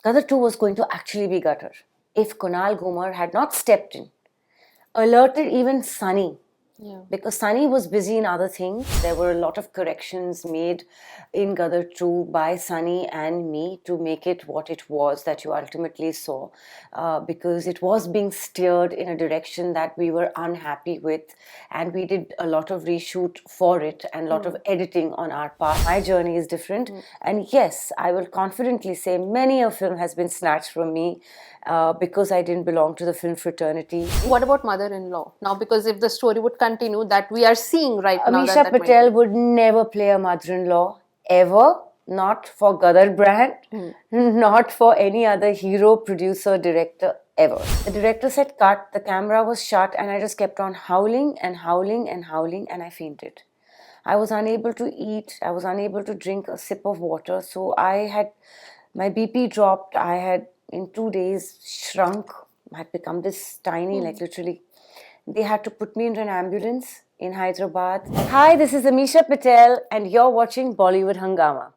Gadar 2 was going to actually be Gadar if Kunal Gumar had not stepped in, alerted even Sunny. Yeah. Because Sunny was busy in other things. There were a lot of corrections made in Gadar 2 by Sunny and me to make it what it was that you ultimately saw. Because it was being steered in a direction that we were unhappy with, and we did a lot of reshoot for it and a lot of editing on our part. My journey is different, and yes, I will confidently say many a film has been snatched from me because I didn't belong to the film fraternity. What about mother-in-law? Now, because if the story would continue that we are seeing right now, Ameesha that Patel would never play a mother-in-law, ever. Not for Gadar brand, not for any other hero, producer, director, ever. The director said cut, the camera was shut, and I just kept on howling and howling and howling, and I fainted. I was unable to eat, I was unable to drink a sip of water, so my BP dropped, I had in 2 days shrunk, I had become this tiny, like literally. They had to put me into an ambulance in Hyderabad. Hi, this is Ameesha Patel, and you're watching Bollywood Hungama.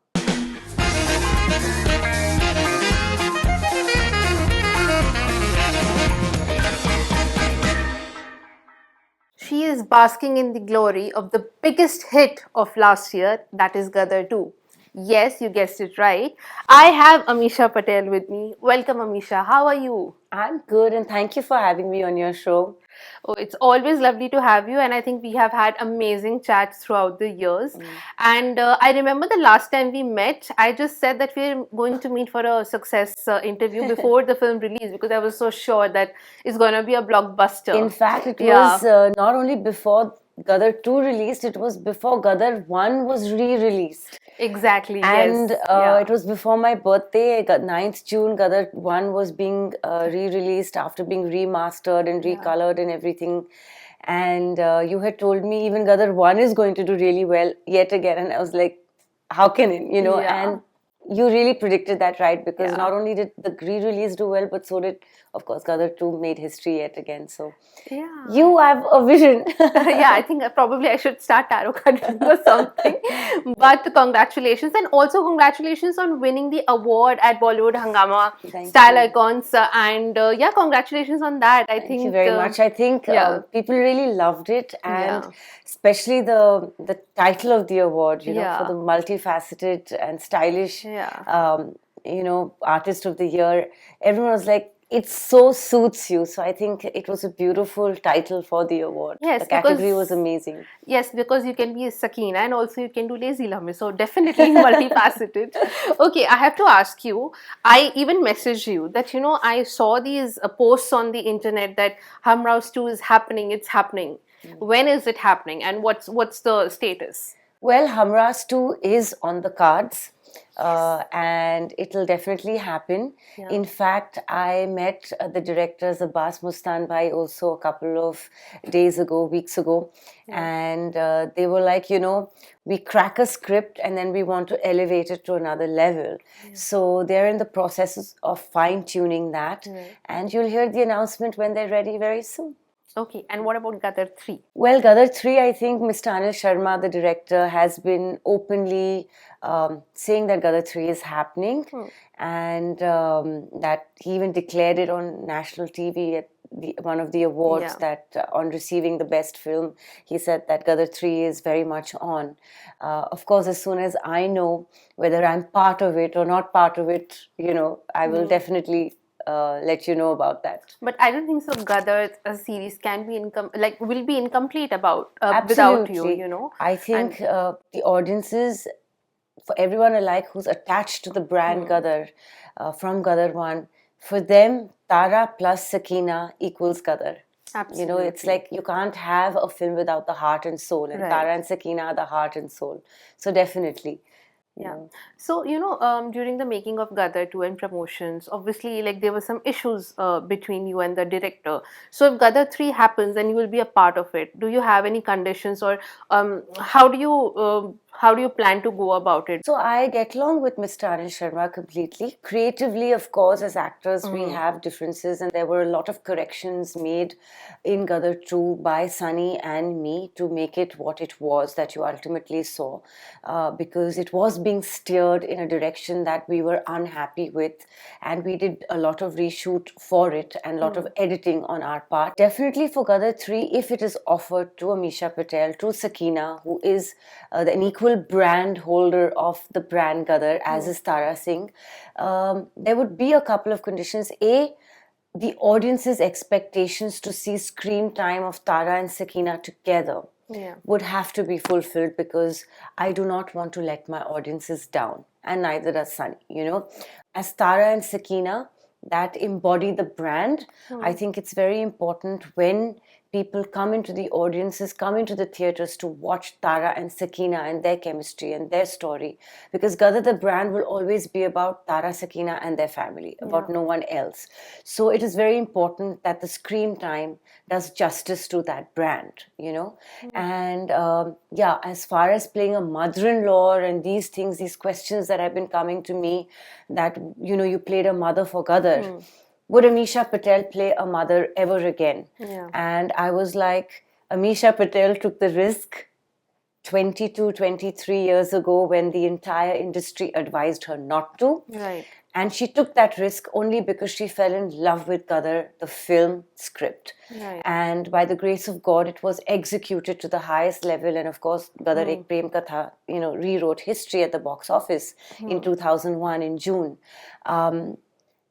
she is basking in the glory of the biggest hit of last year, that is Gadar 2. Yes, you guessed it right. I have Ameesha Patel with me. Welcome, Ameesha. How are you? I'm good, and thank you for having me on your show. Oh, it's always lovely to have you, and I think we have had amazing chats throughout the years. And I remember the last time we met, I just said that we're going to meet for a success interview before the film release because I was so sure that it's going to be a blockbuster. In fact, it was not only before Gadar 2 released, it was before Gadar 1 was re-released. Exactly, And yes. it was before my birthday, 9th June, Gadar 1 was being re-released after being remastered and recolored and everything. And you had told me even Gadar 1 is going to do really well yet again. And I was like, how can it, and you really predicted that right, because not only did the re-release do well, but so did, of course, Gadar 2 made history yet again. So you have a vision. Yeah, I think probably I should start tarot card reading or something. But congratulations, and also congratulations on winning the award at Bollywood Hungama Style Icons. And yeah, congratulations on that. Thank you very much. I think people really loved it, and especially the title of the award, for the multifaceted and stylish, artist of the year. Everyone was like, it so suits you. So I think it was a beautiful title for the award. Yes, the category was amazing. Yes, because you can be a Sakina and also you can do Lazy Lame. So definitely multifaceted. Okay, I have to ask you, I even messaged you that, I saw these posts on the internet that Humraaz 2 is happening, it's happening. When is it happening and what's the status? Well, Humraaz 2 is on the cards. And it'll definitely happen. In fact, I met the directors Abbas Mustan Bhai also a couple of weeks ago, and they were like, we crack a script and then we want to elevate it to another level. So they're in the process of fine-tuning that, and you'll hear the announcement when they're ready very soon. Okay, and what about Gadar 3? Well, Gadar 3, I think Mr. Anil Sharma, the director, has been openly saying that Gadar 3 is happening, and that he even declared it on national TV at one of the awards, that on receiving the best film, he said that Gadar 3 is very much on. Of course, as soon as I know whether I'm part of it or not part of it, I will definitely let you know about that. But I don't think so. Gadar series can be will be incomplete without you. I think the audiences, for everyone alike who's attached to the brand Gadar from Gadar 1, for them, Tara plus Sakina equals Gadar. Absolutely. It's like you can't have a film without the heart and soul, and Tara and Sakina are the heart and soul. So definitely. Yeah. So, during the making of Gadar 2 and promotions, obviously, there were some issues between you and the director. So, if Gadar 3 happens and you will be a part of it, do you have any conditions, or how do you how do you plan to go about it? So I get along with Mr. Anil Sharma completely. Creatively, of course, as actors, we have differences, and there were a lot of corrections made in Gadar 2 by Sunny and me to make it what it was that you ultimately saw, because it was being steered in a direction that we were unhappy with, and we did a lot of reshoot for it and a lot of editing on our part. Definitely for Gadar 3, if it is offered to Ameesha Patel, to Sakina, who is an equal brand holder of the brand Gadar, as is Tara Singh, there would be a couple of conditions. A, the audience's expectations to see screen time of Tara and Sakina together would have to be fulfilled, because I do not want to let my audiences down, and neither does Sunny. As Tara and Sakina that embody the brand, I think it's very important when people come into the audiences, come into the theatres to watch Tara and Sakina and their chemistry and their story. Because Gadar, the brand, will always be about Tara, Sakina and their family, about no one else. So it is very important that the screen time does justice to that brand, And as far as playing a mother-in-law and these things, these questions that have been coming to me, that, you played a mother for Gadar. Would Ameesha Patel play a mother ever again? And I was like, Ameesha Patel took the risk 22, 23 years ago when the entire industry advised her not to. Right. And she took that risk only because she fell in love with Gadar, the film script. Right. And by the grace of God, it was executed to the highest level. And of course, Gadar Ek Prem Katha, rewrote history at the box office in 2001 in June.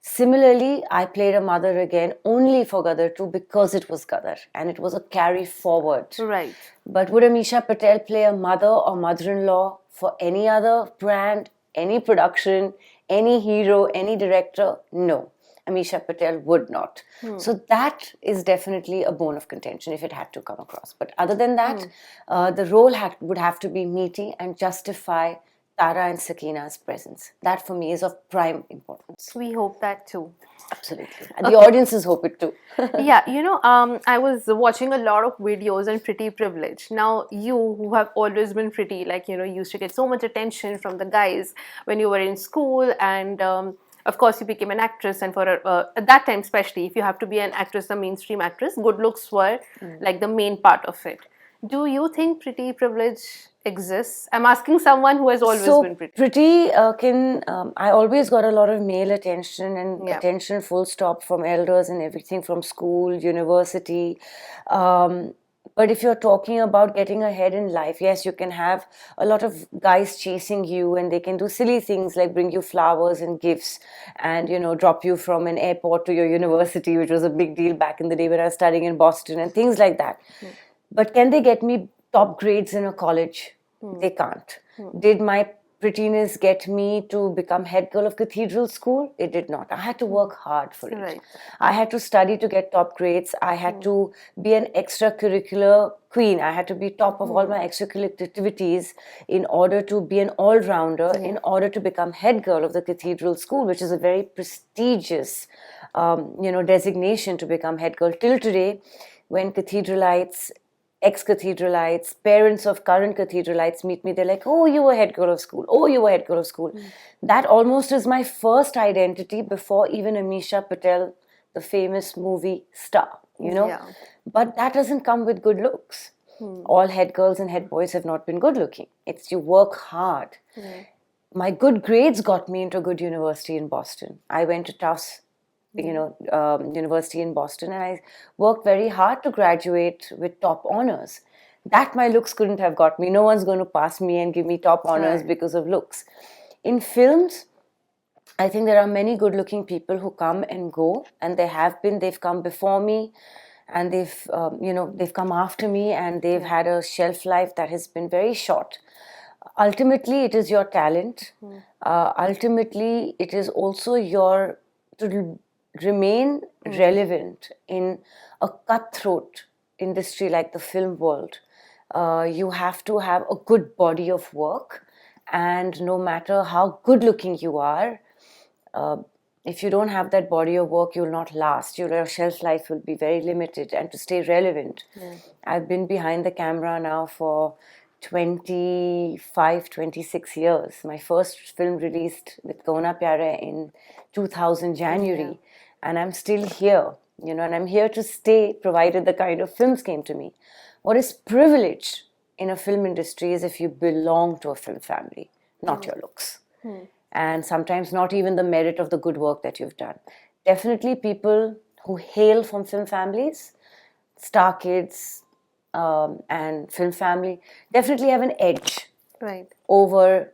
Similarly, I played a mother again only for Gadar 2 because it was Gadar and it was a carry forward. Right. But would Ameesha Patel play a mother or mother-in-law for any other brand, any production, any hero, any director? No. Ameesha Patel would not. So that is definitely a bone of contention if it had to come across. But other than that, the role would have to be meaty and justify Tara and Sakina's presence. That for me is of prime importance. We hope that too. Absolutely. And the audiences hope it too. Yeah, I was watching a lot of videos on pretty privilege. Now, you who have always been pretty, you used to get so much attention from the guys when you were in school, and of course you became an actress, and for at that time especially, if you have to be an actress, a mainstream actress, good looks were like the main part of it. Do you think pretty privilege exists? I'm asking someone who has always been pretty. Pretty I always got a lot of male attention and attention full stop from elders and everything, from school, university. But if you're talking about getting ahead in life, yes, you can have a lot of guys chasing you, and they can do silly things like bring you flowers and gifts and, drop you from an airport to your university, which was a big deal back in the day when I was studying in Boston and things like that. But can they get me top grades in a college? They can't. Did my prettiness get me to become head girl of cathedral school? It did not. I had to work hard for it. Right. I had to study to get top grades. I had to be an extracurricular queen. I had to be top of all my extracurricular activities in order to be an all-rounder, in order to become head girl of the cathedral school, which is a very prestigious designation to become head girl. Till today, when cathedralites, ex-cathedralites, parents of current cathedralites meet me, they're like, oh, you were head girl of school. Oh, you were head girl of school. That almost is my first identity before even Ameesha Patel, the famous movie star, But that doesn't come with good looks. All head girls and head boys have not been good looking. It's you work hard. My good grades got me into a good university in Boston. I went to Tufts university in Boston, and I worked very hard to graduate with top honors. That my looks couldn't have got me. No one's going to pass me and give me top honors because of looks. In films, I think there are many good-looking people who come and go, and they've come before me, and they've come after me, and they've had a shelf life that has been very short. Ultimately, it is your talent. Ultimately, it is also to remain relevant in a cutthroat industry like the film world. You have to have a good body of work, and no matter how good looking you are, if you don't have that body of work, you will not last. Your shelf life will be very limited, and to stay relevant. I've been behind the camera now for 25, 26 years. My first film released with Kona Pyara in 2000 January, and I'm still here, and I'm here to stay provided the kind of films came to me. What is privilege in a film industry is if you belong to a film family, not your looks. And sometimes not even the merit of the good work that you've done. Definitely people who hail from film families, star kids, and film family definitely have an edge Right. over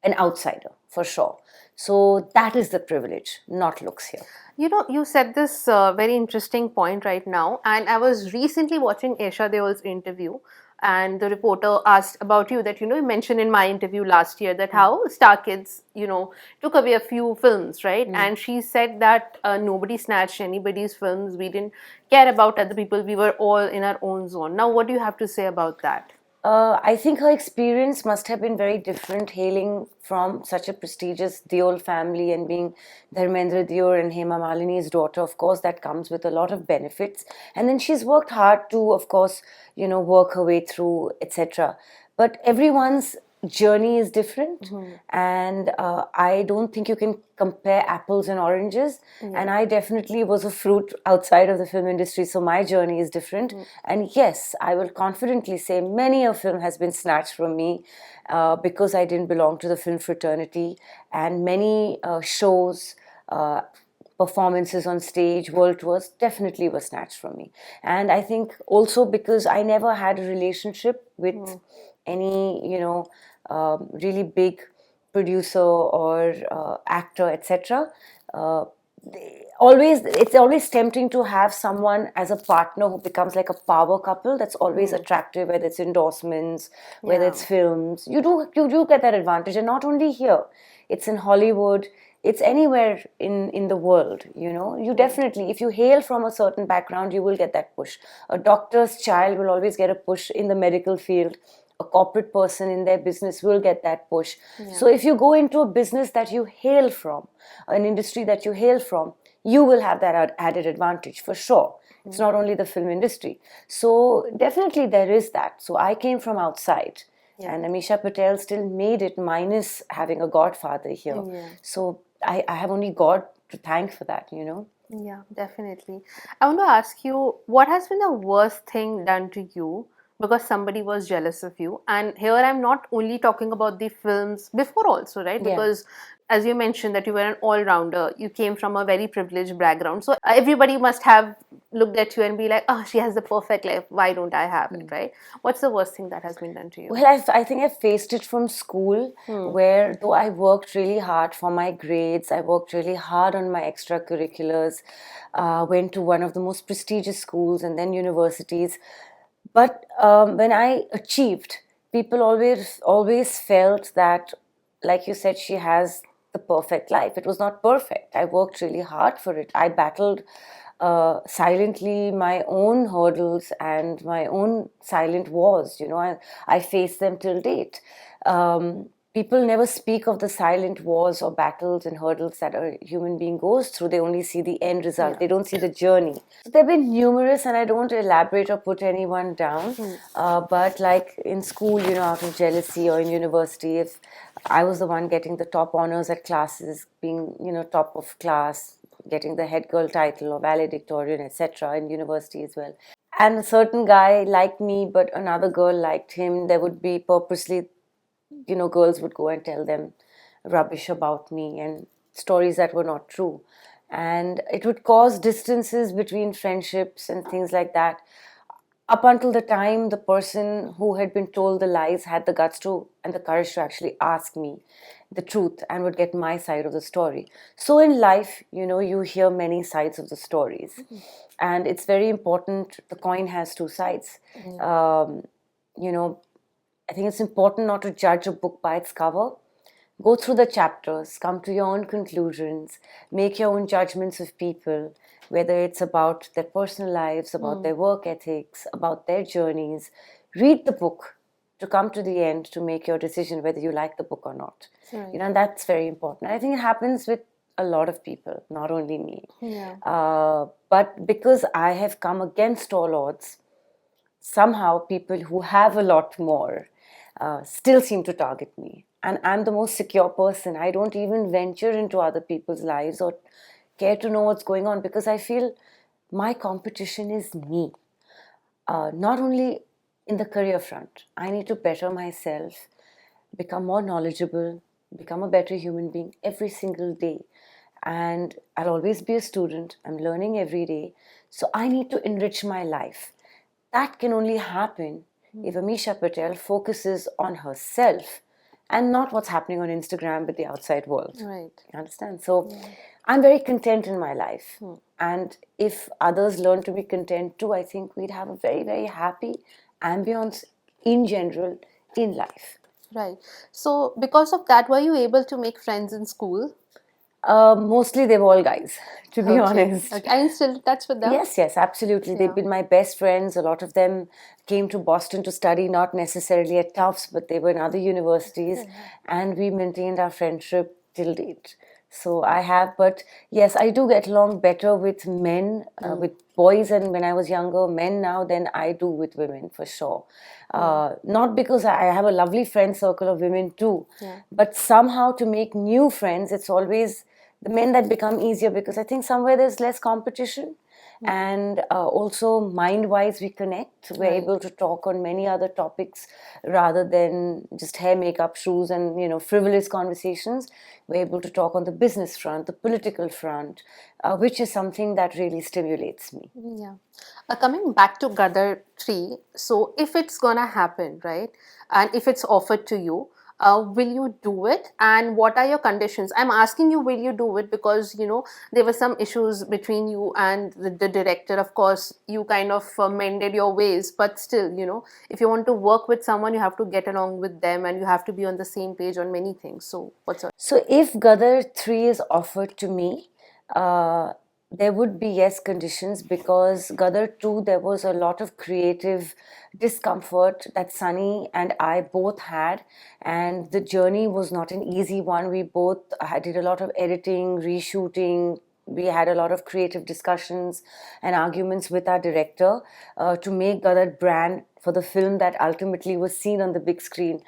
an outsider, for sure. So that is the privilege, not looks here. You said this very interesting point right now, and I was recently watching Aisha Deol's interview, and the reporter asked about you that you mentioned in my interview last year that how Star Kids took away a few films, right? And she said that nobody snatched anybody's films. We didn't care about other people. We were all in our own zone. Now, what do you have to say about that? I think her experience must have been very different, hailing from such a prestigious Deol family and being Dharmendra Deol and Hema Malini's daughter. Of course, that comes with a lot of benefits. And then she's worked hard to, of course, work her way through, etc. But everyone's journey is different, and I don't think you can compare apples and oranges. And I definitely was a fruit outside of the film industry, so my journey is different. And yes, I will confidently say many a film has been snatched from me because I didn't belong to the film fraternity, and many shows, performances on stage, world tours definitely were snatched from me. And I think also because I never had a relationship with any, really big producer or actor, etc. It's always tempting to have someone as a partner who becomes like a power couple. That's always attractive, whether it's endorsements, whether it's films. You do get that advantage, and not only here. It's in Hollywood. It's anywhere in the world. You definitely, if you hail from a certain background, you will get that push. A doctor's child will always get a push in the medical field. A corporate person in their business will get that push. So if you go into a business that you hail from, an industry that you hail from, you will have that added advantage for sure. It's not only the film industry. So definitely there is that. So I came from outside. And Ameesha Patel still made it, minus having a godfather here. So I have only God to thank for that, Yeah, definitely. I want to ask you, what has been the worst thing done to you because somebody was jealous of you? And here I'm not only talking about the films, before also, right? Because as you mentioned that you were an all-rounder, you came from a very privileged background. So everybody must have looked at you and be like, oh, she has the perfect life. Why don't I have it, right? What's the worst thing that has been done to you? Well, I think I faced it from school, where though I worked really hard for my grades, I worked really hard on my extracurriculars, went to one of the most prestigious schools and then universities. But when I achieved, people always felt that, like you said, she has the perfect life. It was not perfect. I worked really hard for it. I battled silently my own hurdles and my own silent wars. I face them till date. People never speak of the silent wars or battles and hurdles that a human being goes through. They only see the end result. They don't see the journey. There have been numerous, and I don't elaborate or put anyone down. But like in school, out of jealousy, or in university, if I was the one getting the top honors at classes, being, top of class, getting the head girl title or valedictorian, etc., in university as well. And a certain guy liked me, but another girl liked him. There would be purposely, girls would go and tell them rubbish about me and stories that were not true. And it would cause distances between friendships and things like that. Up until the time the person who had been told the lies had the guts to and the courage to actually ask me the truth and would get my side of the story. So in life, you hear many sides of the stories. And it's very important. The coin has two sides. I think it's important not to judge a book by its cover. Go through the chapters, come to your own conclusions, make your own judgments of people, whether it's about their personal lives, about their work ethics, about their journeys. Read the book to come to the end to make your decision whether you like the book or not. And that's very important. I think it happens with a lot of people, not only me. But because I have come against all odds, somehow people who have a lot more still seem to target me. And I'm the most secure person. I don't even venture into other people's lives or care to know what's going on because I feel my competition is me. Not only in the career front, I need to better myself, become more knowledgeable, become a better human being every single day. And I'll always be a student. I'm learning every day. So I need to enrich my life. That can only happen if Ameesha Patel focuses on herself and not what's happening on Instagram with the outside world. Right. You understand? So I'm very content in my life. And if others learn to be content too, I think we'd have a very, very happy ambience in general in life. Right. So, because of that, were you able to make friends in school? Mostly they were all guys, to be honest. Okay. Are you still in touch with them? Yes, absolutely. They've been my best friends. A lot of them came to Boston to study, not necessarily at Tufts, but they were in other universities. And we maintained our friendship till date. So I have, but yes, I do get along better with men, with boys, and when I was younger, men now, than I do with women, for sure. Not because I have a lovely friend circle of women too, but somehow to make new friends, it's always the men that become easier because I think somewhere there's less competition. And also mind-wise we connect. We're able to talk on many other topics rather than just hair, makeup, shoes and frivolous conversations. We're able to talk on the business front, the political front, which is something that really stimulates me. Yeah. Coming back to Gadar 3, so if it's gonna happen, right, and if it's offered to you, will you do it? And what are your conditions? I'm asking you, will you do it? Because, there were some issues between you and the director. Of course, you kind of mended your ways, but still, if you want to work with someone, you have to get along with them and you have to be on the same page on many things. So, what's your... So if Gadar 3 is offered to me, there would be yes conditions because Gadar 2 there was a lot of creative discomfort that Sunny and I both had, and the journey was not an easy one. We both did a lot of editing, reshooting. We had a lot of creative discussions and arguments with our director to make Gadar brand for the film that ultimately was seen on the big screen.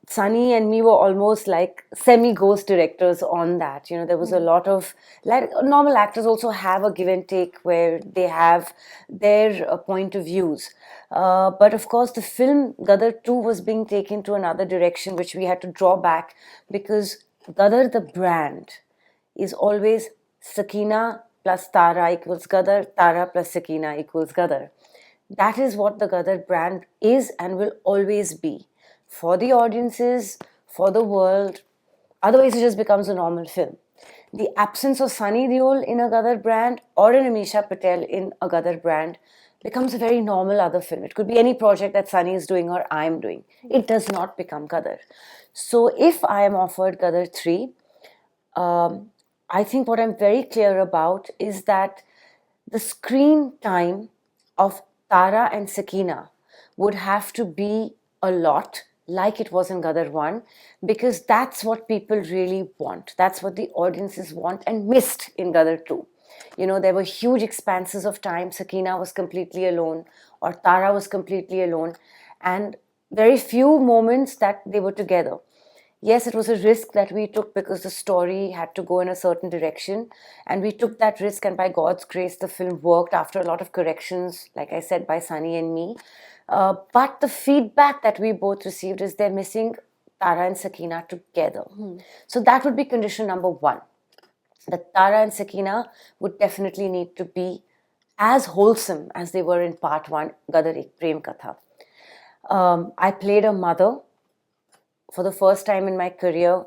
Sunny and me were almost like semi-ghost directors on that. There was a lot of, like normal actors also have a give and take where they have their point of views. But of course, the film Gadar 2 was being taken to another direction, which we had to draw back because Gadar, the brand, is always Sakina plus Tara equals Gadar, Tara plus Sakina equals Gadar. That is what the Gadar brand is and will always be for the audiences, for the world. Otherwise, it just becomes a normal film. The absence of Sunny Deol in a Gadar brand or an Ameesha Patel in a Gadar brand becomes a very normal other film. It could be any project that Sunny is doing or I'm doing. It does not become Gadar. So if I am offered Gadar 3, I think what I'm very clear about is that the screen time of Tara and Sakina would have to be a lot like it was in Gadar 1 because that's what people really want. That's what the audiences want and missed in Gadar 2. There were huge expanses of time. Sakina was completely alone or Tara was completely alone and very few moments that they were together. Yes, it was a risk that we took because the story had to go in a certain direction and we took that risk and by God's grace the film worked after a lot of corrections, like I said, by Sunny and me. But the feedback that we both received is they're missing Tara and Sakina together. So that would be condition number 1. That Tara and Sakina would definitely need to be as wholesome as they were in part 1, Gadar Ek Prem Katha. I played a mother for the first time in my career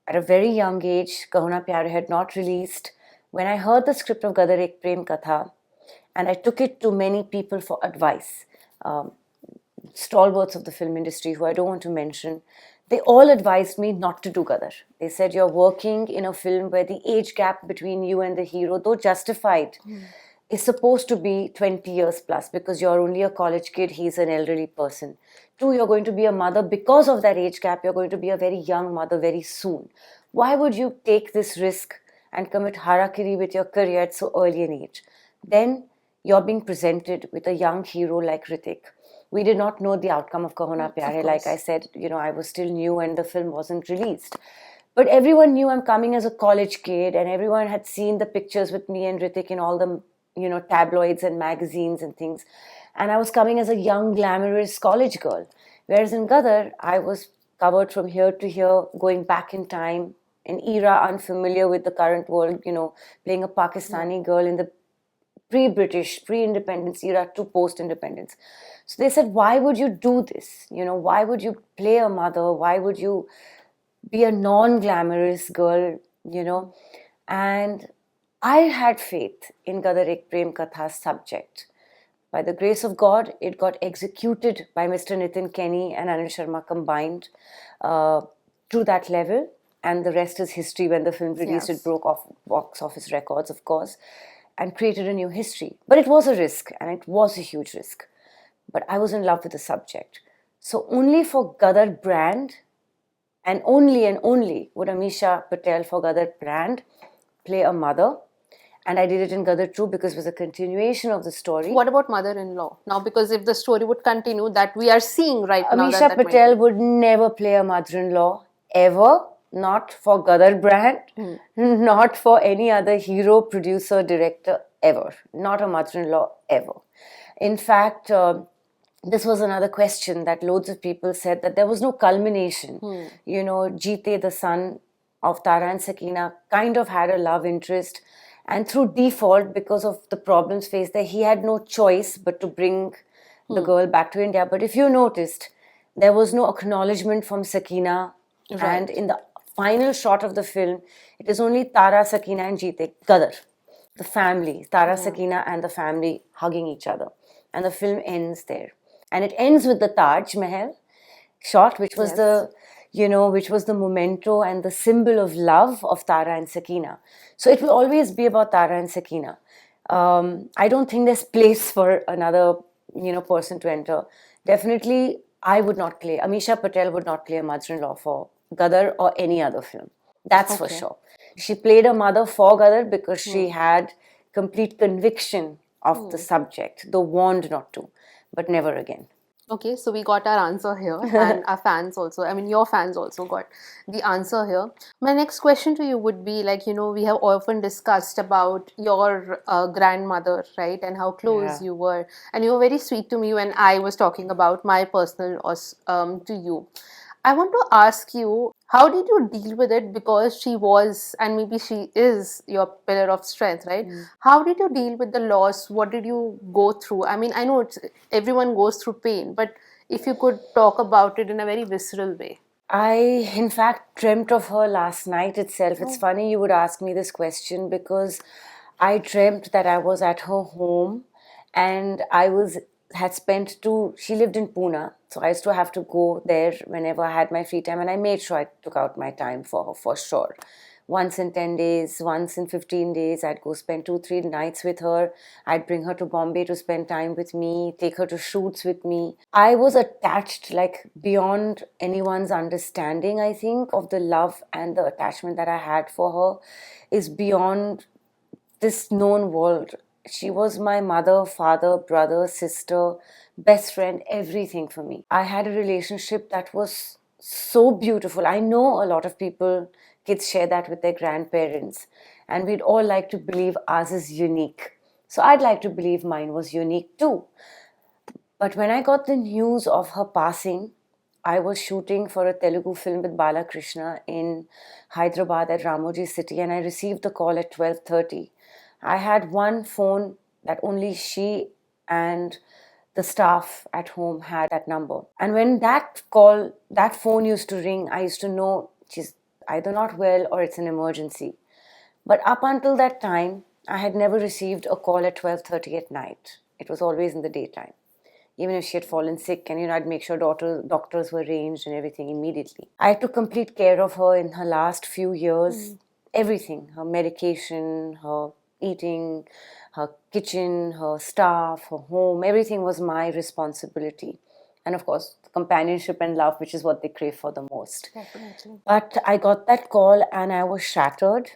at a very young age. Kaho Na Pyar Hai had not released. When I heard the script of Gadar Ek Prem Katha and I took it to many people for advice, stalwarts of the film industry who I don't want to mention, they all advised me not to do Gadar. They said, you're working in a film where the age gap between you and the hero, though justified, is supposed to be 20 years plus because you're only a college kid, he's an elderly person. 2, you're going to be a mother. Because of that age gap, you're going to be a very young mother very soon. Why would you take this risk and commit harakiri with your career at so early an age? Then you're being presented with a young hero like Hrithik, We did not know the outcome of Kaho Na Pyar Hai. Like course. I said, I was still new and the film wasn't released. But everyone knew I'm coming as a college kid, and everyone had seen the pictures with me and Ritik in all the, tabloids and magazines and things. And I was coming as a young, glamorous college girl. Whereas in Gadar, I was covered from here to here, going back in time, an era unfamiliar with the current world, playing a Pakistani girl in the pre-British, pre-independence era to post-independence. So they said, why would you do this? Why would you play a mother? Why would you be a non-glamorous girl? And I had faith in Gadar Ek Prem Katha's subject. By the grace of God, it got executed by Mr. Nitin Kenny and Anil Sharma combined to that level. And the rest is history. When the film released, Yes. it broke off box office records, of course, and created a new history. But it was a risk, and it was a huge risk. But I was in love with the subject. So only for Gadar brand, and only would Ameesha Patel for Gadar brand play a mother. And I did it in Gadar too because it was a continuation of the story. What about mother-in-law? Now, because if the story would continue, that we are seeing right now. Ameesha Patel would never play a mother-in-law, ever. Not for Gadar brand, not for any other hero, producer, director, ever. Not a mother-in-law, ever. In fact, this was another question that loads of people said, that there was no culmination. Jeete, the son of Tara and Sakina, kind of had a love interest. And through default, because of the problems faced there, he had no choice but to bring the girl back to India. But if you noticed, there was no acknowledgement from Sakina. Right. And in the final shot of the film, it is only Tara, Sakina and Jeete, Gadar. The family, Tara, Sakina and the family hugging each other. And the film ends there. And it ends with the Taj Mahal shot, which was which was the memento and the symbol of love of Tara and Sakina. So it will always be about Tara and Sakina. I don't think there's place for another, person to enter. Definitely, I would not play. Ameesha Patel would not play a mother-in-law for Gadar or any other film. That's for sure. She played a mother for Gadar because she had complete conviction of the subject, though warned not to, but never again. Okay, so we got our answer here, and our fans also, your fans also got the answer here. My next question to you would be, we have often discussed about your grandmother, right, and how close you were. And you were very sweet to me when I was talking about my personal to you. I want to ask you, how did you deal with it? Because she was, and maybe she is, your pillar of strength, right? How did you deal with the loss? What did you go through? I know everyone goes through pain, but if you could talk about it in a very visceral way. I, in fact, dreamt of her last night itself. It's funny you would ask me this question because I dreamt that I was at her home and she lived in Pune, so I used to have to go there whenever I had my free time, and I made sure I took out my time for her, for sure. Once in 10 days, once in 15 days, I'd go spend 2-3 nights with her. I'd bring her to Bombay to spend time with me, take her to shoots with me. I was attached beyond anyone's understanding, I think, of the love and the attachment that I had for her is beyond this known world. She was my mother, father, brother, sister, best friend, everything for me. I had a relationship that was so beautiful. I know a lot of kids share that with their grandparents, and we'd all like to believe ours is unique. So I'd like to believe mine was unique too. But when I got the news of her passing, I was shooting for a Telugu film with Balakrishna in Hyderabad at Ramoji City, and I received the call at 12:30. I had one phone that only she and the staff at home had that number. And when that phone used to ring, I used to know she's either not well or it's an emergency. But up until that time, I had never received a call at 12:30 at night. It was always in the daytime. Even if she had fallen sick, and I'd make sure doctors were arranged and everything immediately. I took complete care of her in her last few years. Everything, her medication, her eating, her kitchen, her staff, her home, everything was my responsibility. And of course, companionship and love, which is what they crave for the most. Definitely. But I got that call and I was shattered.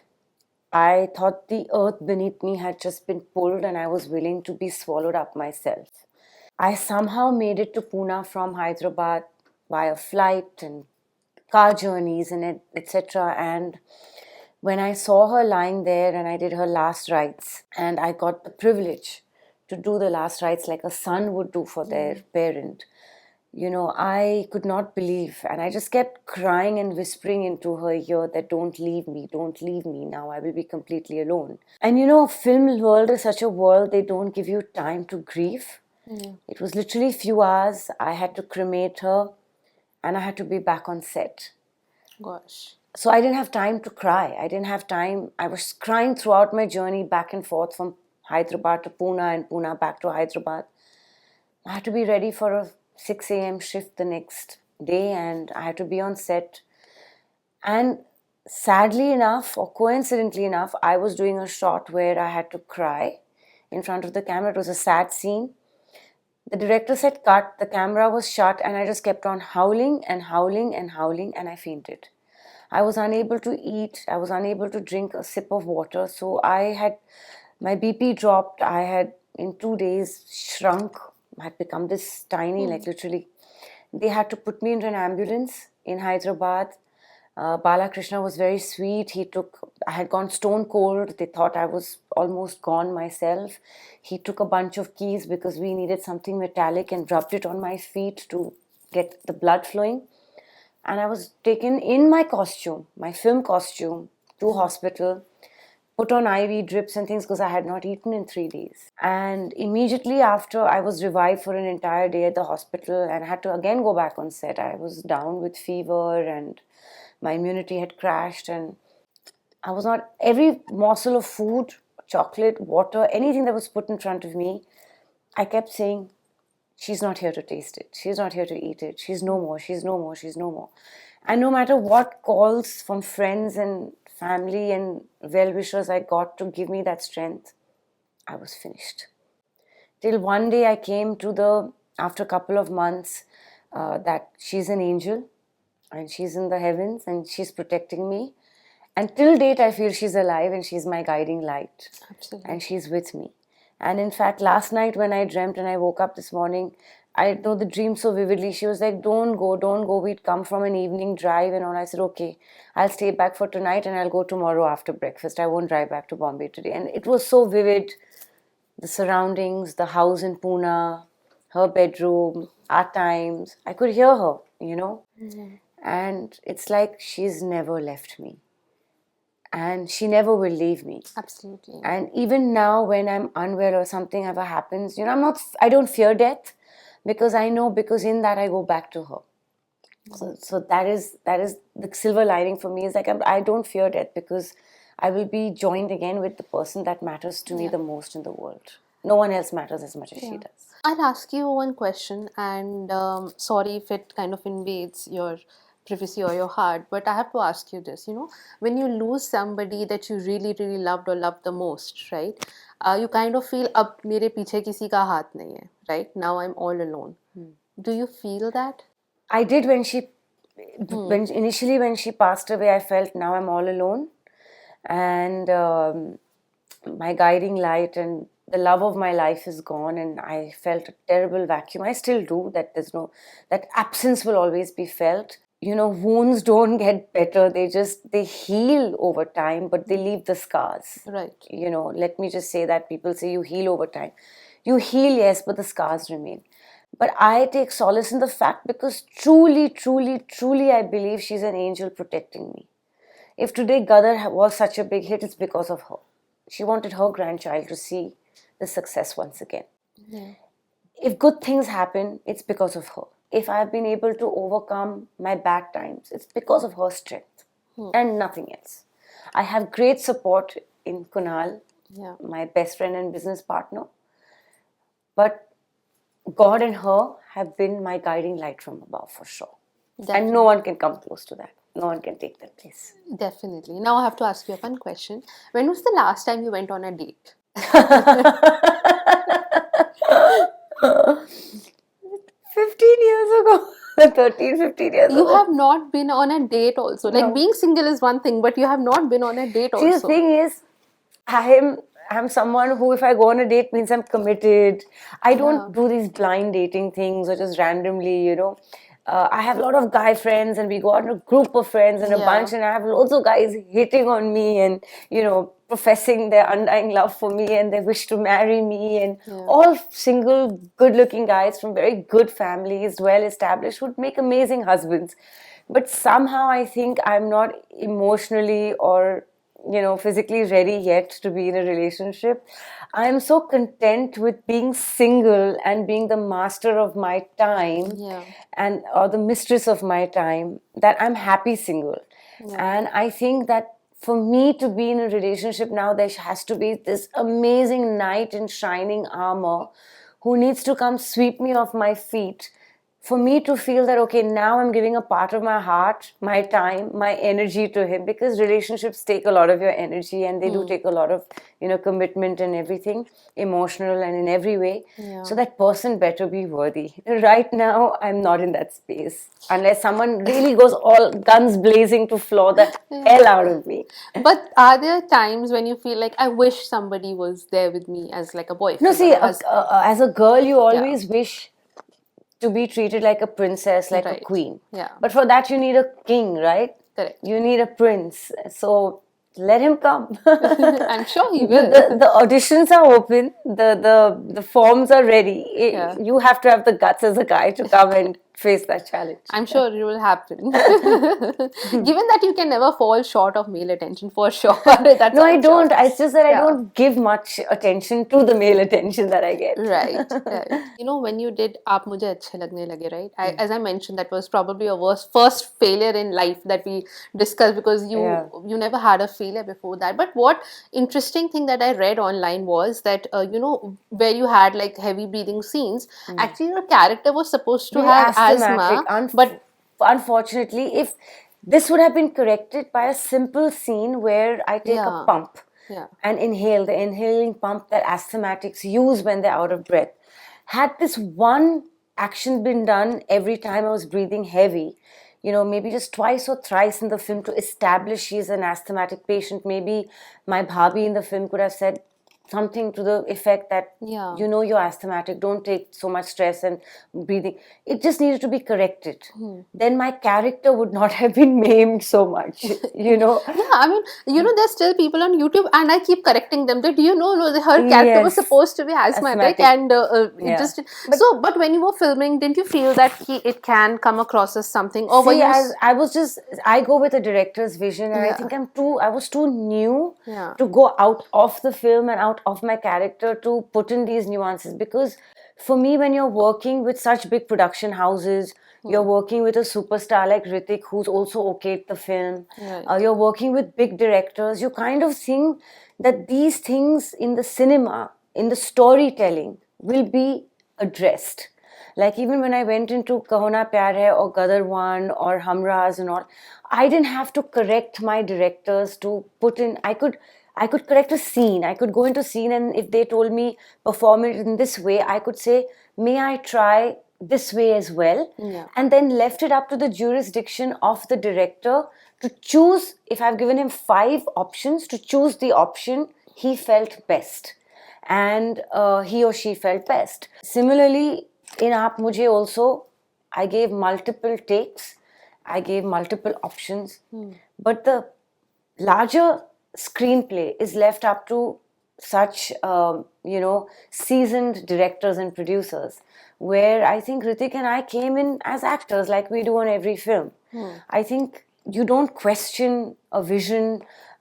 I thought the earth beneath me had just been pulled and I was willing to be swallowed up myself. I somehow made it to Pune from Hyderabad via flight and car journeys and etc. And when I saw her lying there and I did her last rites, and I got the privilege to do the last rites like a son would do for their parent, I could not believe. And I just kept crying and whispering into her ear that don't leave me now. I will be completely alone. And film world is such a world, they don't give you time to grieve. It was literally a few hours. I had to cremate her and I had to be back on set. Gosh. So I didn't have time to cry. I didn't have time. I was crying throughout my journey back and forth from Hyderabad to Pune and Pune back to Hyderabad. I had to be ready for a 6 a.m. shift the next day and I had to be on set. And sadly enough, or coincidentally enough, I was doing a shot where I had to cry in front of the camera. It was a sad scene. The director said cut, the camera was shut, and I just kept on howling and howling and howling, and I fainted. I was unable to eat, I was unable to drink a sip of water, so my BP dropped, I had in 2 days shrunk, I had become this tiny, like literally. They had to put me into an ambulance in Hyderabad. Balakrishna was very sweet. I had gone stone cold. They thought I was almost gone myself. He took a bunch of keys because we needed something metallic and rubbed it on my feet to get the blood flowing. And I was taken in my costume, my film costume, to hospital, put on IV drips and things because I had not eaten in 3 days. And immediately after, I was revived for an entire day at the hospital and I had to again go back on set. I was down with fever and my immunity had crashed and I was not, every morsel of food, chocolate, water, anything that was put in front of me, I kept saying, she's not here to taste it. She's not here to eat it. She's no more. She's no more. She's no more. And no matter what calls from friends and family and well-wishers I got to give me that strength, I was finished. Till one day I came to after a couple of months, that she's an angel and she's in the heavens and she's protecting me. And till date, I feel she's alive and she's my guiding light. Absolutely. And she's with me. And in fact, last night when I dreamt and I woke up this morning, I know the dream so vividly. She was like, don't go. We'd come from an evening drive and all. I said, okay, I'll stay back for tonight and I'll go tomorrow after breakfast. I won't drive back to Bombay today. And it was so vivid. The surroundings, the house in Pune, her bedroom, our times. I could hear her, Mm-hmm. And it's like she's never left me. And she never will leave me. Absolutely. And even now when I'm unwell or something ever happens, I don't fear death because I know because in that I go back to her. So that is the silver lining for me is like I don't fear death because I will be joined again with the person that matters to me the most in the world. No one else matters as much as she does. I'll ask you one question, and sorry if it kind of invades your privacy or your heart, but I have to ask you this. When you lose somebody that you really, really loved or loved the most, right? You kind of feel, ab mere piche kisi ka haath nahi hai, right? Now I'm all alone. Do you feel that? I did when when she passed away, I felt now I'm all alone. And my guiding light and the love of my life is gone and I felt a terrible vacuum. I still do, that absence will always be felt. Wounds don't get better. They heal over time, but they leave the scars. Right. Let me just say that people say you heal over time. You heal, yes, but the scars remain. But I take solace in the fact because truly, truly, truly, I believe she's an angel protecting me. If today Gadar was such a big hit, it's because of her. She wanted her grandchild to see the success once again. Yeah. If good things happen, it's because of her. If I've been able to overcome my bad times, it's because of her strength and nothing else. I have great support in Kunal, my best friend and business partner. But God and her have been my guiding light from above for sure. Definitely. And no one can come close to that. No one can take that place. Definitely. Now I have to ask you a fun question. When was the last time you went on a date? 15 years ago. 13, 15 years ago. You have not been on a date also. Like being single is one thing, but you have not been on a date also. See, the thing is, I am I'm someone who, if I go on a date, means I'm committed. I don't do these blind dating things or just randomly, I have a lot of guy friends, and we go out in a group of friends and a bunch, and I have loads of guys hitting on me and, professing their undying love for me and they wish to marry me, and all single, good looking guys from very good families, well established, would make amazing husbands. But somehow I think I'm not emotionally or physically ready yet to be in a relationship. I'm so content with being single and being the master of my time, and or the mistress of my time, that I'm happy single. And I think that for me to be in a relationship now, there has to be this amazing knight in shining armor who needs to come sweep me off my feet, for me to feel that, okay, now I'm giving a part of my heart, my time, my energy to him, because relationships take a lot of your energy, and they do take a lot of, commitment and everything, emotional and in every way. So that person better be worthy. Right now, I'm not in that space, unless someone really goes all guns blazing to floor the hell out of me. But are there times when you feel like I wish somebody was there with me as like a boyfriend? No, see, or a husband? as a girl, you always wish to be treated like a princess, like a Right. queen. Yeah. But for that, you need a king, right? Correct. You need a prince. So let him come. I'm sure he will. The auditions are open. The forms are ready. You have to have the guts as a guy to come and face that challenge. I'm sure it will happen. Given that you can never fall short of male attention, for sure. That's No, I I'm sure. don't. It's just that I don't give much attention to the male attention that I get. Right. You know, when you did Aap Mujhe Achche Lagne Lage, right? As I mentioned, that was probably your first failure in life that we discussed, because you never had a failure before that. But what interesting thing that I read online was that, where you had like heavy breathing scenes, actually your character was supposed to Be have asthmatic. asthma. But Unfortunately, if this would have been corrected by a simple scene where I take a pump and inhale, the inhaling pump that asthmatics use when they're out of breath. Had this one action been done every time I was breathing heavy, maybe just twice or thrice in the film to establish she's an asthmatic patient, maybe my bhabhi in the film could have said something to the effect that, you're asthmatic, don't take so much stress and breathing. It just needed to be corrected. Then my character would not have been maimed so much, Yeah, I mean, there's still people on YouTube, and I keep correcting them that, no, her character was supposed to be asthmatic. And it just... But when you were filming, didn't you feel that it can come across as something? Or were you... I go with a director's vision, and I think I was too new to go out of the film and out of my character to put in these nuances. Because for me, when you're working with such big production houses, you're working with a superstar like Hrithik, who's also okayed the film. You're working with big directors. You kind of think that these things in the cinema, in the storytelling, will be addressed. Like even when I went into Kaho Na Pyar Hai or Gadar 1 or Humraaz and all, I didn't have to correct my directors to put in... I could correct a scene. I could go into a scene, and if they told me perform it in this way, I could say, may I try this way as well? And then left it up to the jurisdiction of the director to choose, if I've given him 5 options, to choose the option he felt best. And he or she felt best. Similarly, in Aap Mujhe also, I gave multiple takes. I gave multiple options. But the larger screenplay is left up to such, seasoned directors and producers, where I think Hrithik and I came in as actors like we do on every film. I think you don't question a vision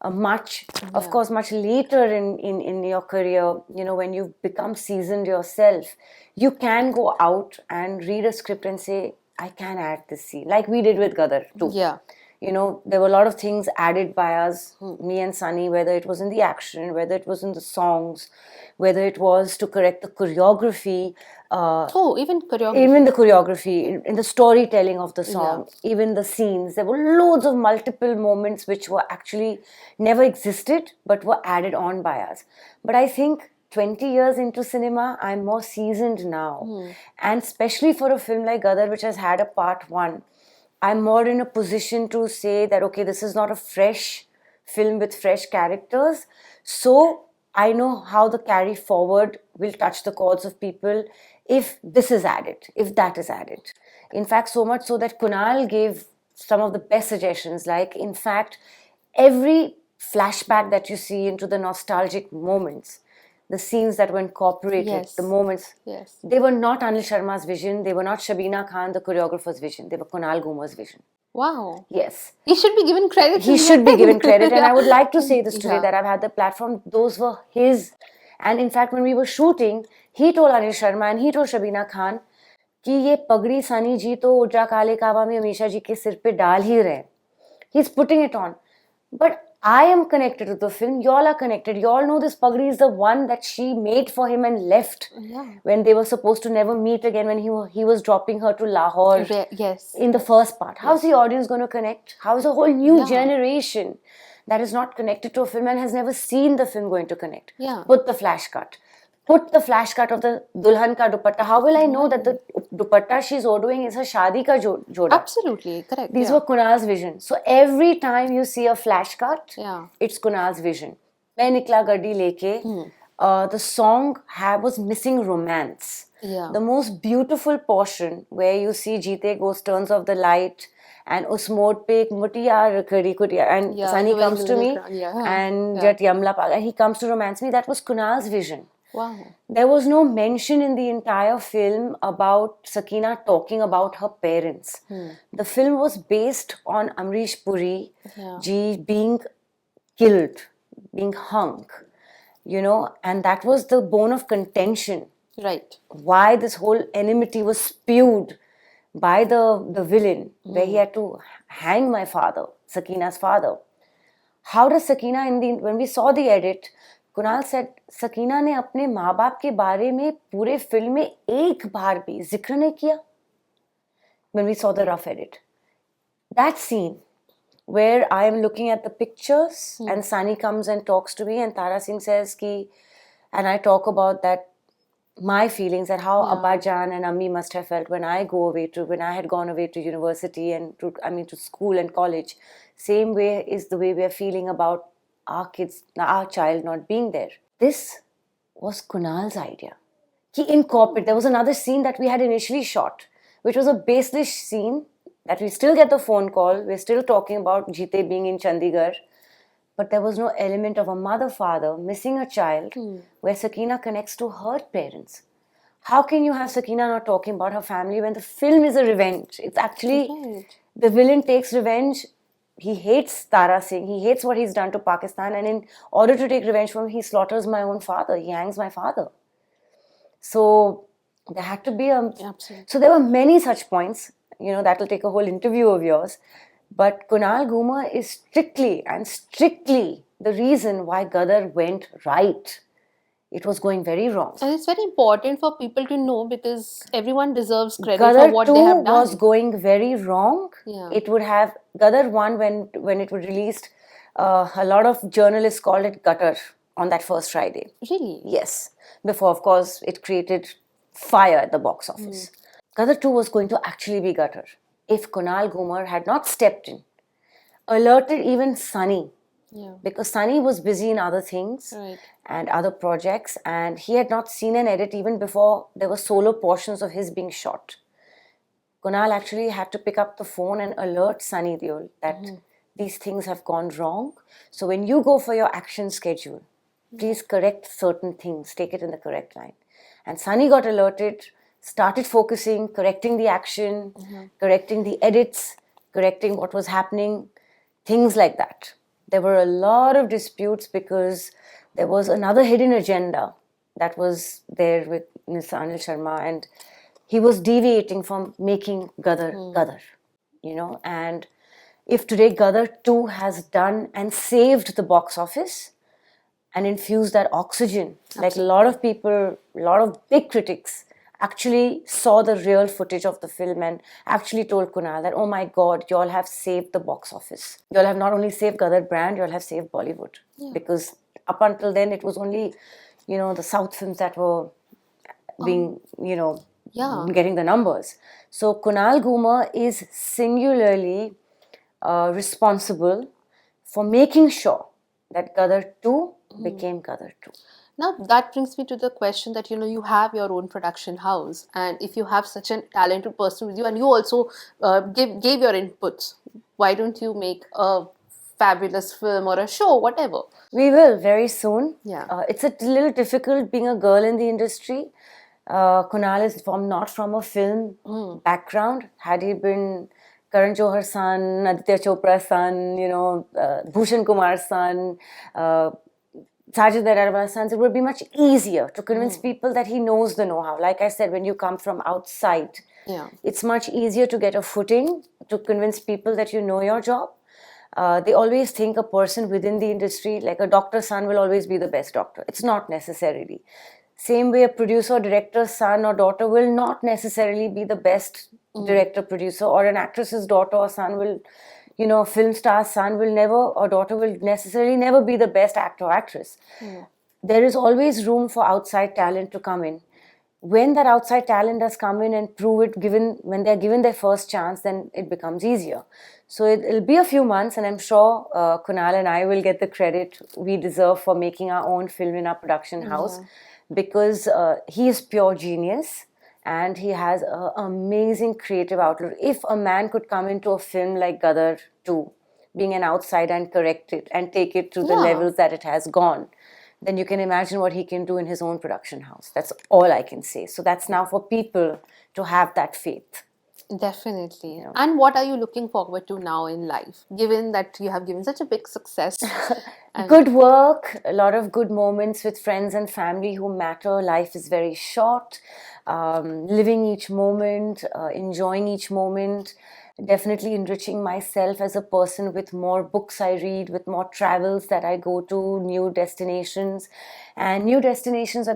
much. Of course, much later in your career, when you've become seasoned yourself, you can go out and read a script and say, I can add this scene, like we did with Gadar too. There were a lot of things added by us, me and Sunny, whether it was in the action, whether it was in the songs, whether it was to correct the choreography. Even choreography. Even the choreography, in the storytelling of the song, even the scenes. There were loads of multiple moments which were actually never existed, but were added on by us. But I think 20 years into cinema, I'm more seasoned now. And especially for a film like Gadar, which has had a part 1, I'm more in a position to say that, okay, this is not a fresh film with fresh characters. So I know how the carry forward will touch the chords of people if this is added, if that is added. In fact, so much so that Kunal gave some of the best suggestions. Like, in fact, every flashback that you see into the nostalgic moments, the scenes that were incorporated, Yes. the moments, Yes. they were not Anil Sharma's vision, they were not Shabina Khan, the choreographer's vision, they were Kunal Guma's vision. Wow. Yes. He should be given credit. He should be given credit, and I would like to say this today Yeah. that I've had the platform. Those were his, and in fact, when we were shooting, he told Anil Sharma and he told Shabina Khan कि ये पगड़ी सनी जी तो उजरा काले कावा में अमीशा जी के सिर पे डाल ही रहे. He's putting it on, but I am connected to the film. Y'all are connected. Y'all know this pagri is the one that she made for him and left when they were supposed to never meet again. When he was dropping her to Lahore. Yes. In the first part, how's the audience going to connect? How's a whole new generation that is not connected to a film and has never seen the film going to connect? Yeah. Put the flash cut. Put the flash cut of the Dulhan ka dupatta. How will I know that the dupatta she's ordering is her shadi ka joda? Absolutely correct. These were Kunal's vision. So every time you see a flash cut, it's Kunal's vision. Main nikla gaddi leke. The song was missing romance. Yeah. The most beautiful portion where you see Jeete goes, turns off the light, and us mode pe ek mutiya kadi kutiya, and Sunny comes to me and Jat Yamla Paga, he comes to romance me. That was Kunal's vision. Wow. There was no mention in the entire film about Sakina talking about her parents. The film was based on Amrish Puri ji being killed, being hung, and that was the bone of contention. Right. Why this whole enmity was spewed by the villain, where he had to hang my father, Sakina's father. How does Sakina, when we saw the edit, Kunal said, Sakina ने अपने माँ बाप के बारे में पूरे film में एक बार भी जिक्र नहीं किया. When we saw the rough edit, that scene where I am looking at the pictures and Sunny comes and talks to me and Tara Singh says ki, and I talk about that, my feelings and how Abba Jan and Ammi must have felt when I had gone away to university and to school and college. Same way is the way we are feeling about our child not being there. This was Kunal's idea. He incorporated. There was another scene that we had initially shot, which was a baseless scene that we still get the phone call. We're still talking about Jeete being in Chandigarh. But there was no element of a mother-father missing a child where Sakina connects to her parents. How can you have Sakina not talking about her family when the film is a revenge? It's actually, the villain takes revenge. He hates Tara Singh. He hates what he's done to Pakistan. And in order to take revenge from him, he slaughters my own father. He hangs my father. So there had to be Absolutely. So there were many such points. That will take a whole interview of yours. But Kunal Guma is strictly the reason why Gadar went right. It was going very wrong. And it's very important for people to know because everyone deserves credit Gadar for what 2 they have done. was going very wrong. Yeah. It would have, Gadar 1 when it was released, a lot of journalists called it gutter on that first Friday. Really? Yes. Before, of course, it created fire at the box office. Gadar 2 was going to actually be gutter if Kunal Gumar had not stepped in, alerted even Sunny, because Sunny was busy in other things and other projects, and he had not seen an edit even before there were solo portions of his being shot. Kunal actually had to pick up the phone and alert Sunny Deol that these things have gone wrong. So when you go for your action schedule, please correct certain things, take it in the correct line. And Sunny got alerted, started focusing, correcting the action, correcting the edits, correcting what was happening, things like that. There were a lot of disputes because there was another hidden agenda that was there with Mr. Anil Sharma, and he was deviating from making Gadar, and if today Gadar 2 has done and saved the box office and infused that oxygen, like a lot of people, a lot of big critics actually saw the real footage of the film and actually told Kunal that, oh my God, y'all have saved the box office. Y'all have not only saved Gadar brand, y'all have saved Bollywood. Because up until then, it was only, the South films that were being, getting the numbers. So Kunal Guma is singularly responsible for making sure that Gadar 2 became Gadar 2. Now that brings me to the question that you have your own production house, and if you have such a talented person with you, and you also gave your inputs, why don't you make a fabulous film or a show, whatever? We will very soon. Yeah. It's a little difficult being a girl in the industry. Kunal is not from a film background. Had he been Karan Johar's son, Aditya Chopra's son, Bhushan Kumar's son, Sajid Narwala's sons, it would be much easier to convince people that he knows the know-how. Like I said, when you come from outside, it's much easier to get a footing to convince people that you know your job. They always think a person within the industry, like a doctor's son, will always be the best doctor. It's not necessarily. Same way, a producer or director's son or daughter will not necessarily be the best director, producer, or an actress's daughter or son will, a film star's son will never, or daughter will necessarily never be the best actor or actress. There is always room for outside talent to come in. When that outside talent does come in and prove it, when they're given their first chance, then it becomes easier. So it'll be a few months, and I'm sure Kunal and I will get the credit we deserve for making our own film in our production house, because he is pure genius and he has an amazing creative outlook. If a man could come into a film like Gadar 2, being an outsider, and correct it and take it to the levels that it has gone, then you can imagine what he can do in his own production house. That's all I can say. So that's now for people to have that faith. Definitely. And what are you looking forward to now in life, given that you have given such a big success? Good work, a lot of good moments with friends and family who matter. Life is very short. Living each moment, enjoying each moment. Definitely enriching myself as a person with more books I read, with more travels that I go to, new destinations at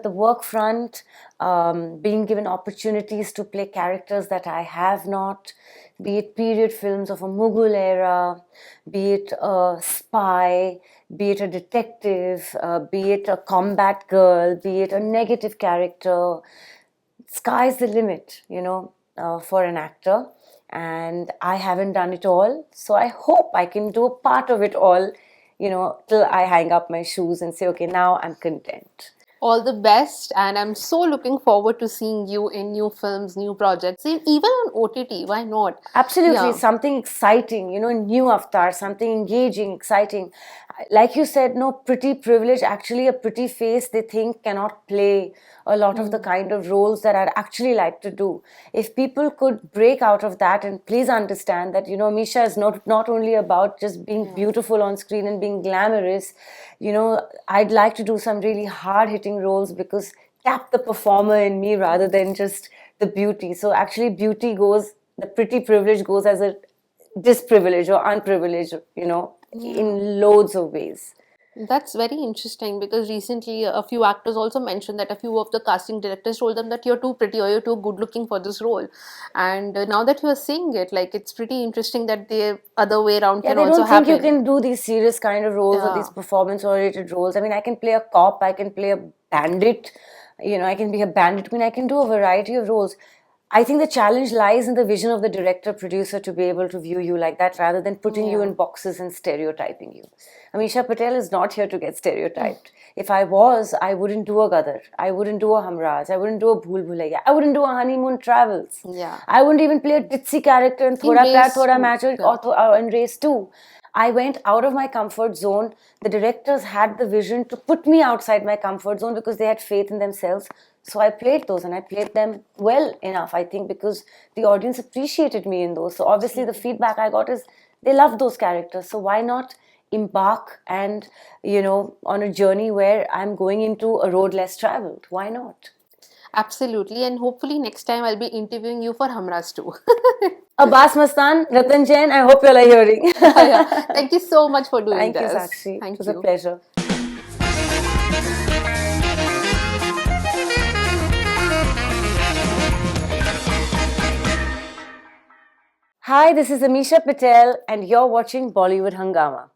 the work front, being given opportunities to play characters that I have not, be it period films of a Mughal era, be it a spy, be it a detective, be it a combat girl, be it a negative character. Sky's the limit, for an actor. And I haven't done it all. So I hope I can do a part of it all, till I hang up my shoes and say, okay, now I'm content. All the best, and I'm so looking forward to seeing you in new films, new projects, even on OTT. Why not? Absolutely, something exciting, new avatar, something engaging, exciting. Like you said, no, pretty privilege. Actually, a pretty face they think cannot play a lot of the kind of roles that I'd actually like to do. If people could break out of that, and please understand that, Ameesha is not only about just being beautiful on screen and being glamorous. I'd like to do some really hard-hitting roles, because tap the performer in me rather than just the beauty. So actually the pretty privilege goes as a disprivilege or unprivilege, in loads of ways. That's very interesting, because recently a few actors also mentioned that a few of the casting directors told them that you're too pretty or you're too good looking for this role. And now that you are saying it, it's pretty interesting that the other way around can also happen. They don't think you can do these serious kind of roles or these performance-oriented roles. I mean, I can play a cop, I can play a bandit, I can be a bandit queen, I can do a variety of roles. I think the challenge lies in the vision of the director, producer to be able to view you like that, rather than putting you in boxes and stereotyping you. Ameesha Patel is not here to get stereotyped. If I was, I wouldn't do a Gadar. I wouldn't do a Humraaz. I wouldn't do a Bhool Bhulaiya. I wouldn't do a Honeymoon Travels. I wouldn't even play a ditzy character in Thoda Pyar Thoda Magic or in Race 2. I went out of my comfort zone. The directors had the vision to put me outside my comfort zone because they had faith in themselves. So I played those, and I played them well enough, I think, because the audience appreciated me in those. So obviously the feedback I got is they loved those characters. So why not embark and, on a journey where I'm going into a road less traveled? Why not? Absolutely, and hopefully next time I'll be interviewing you for Humraaz too. Abbas Mastan, Ratan Jain, I hope you're hearing. Thank you so much for doing this. Thank you, Sakshi. Thank it was you. a pleasure. Hi, this is Ameesha Patel, and you're watching Bollywood Hungama.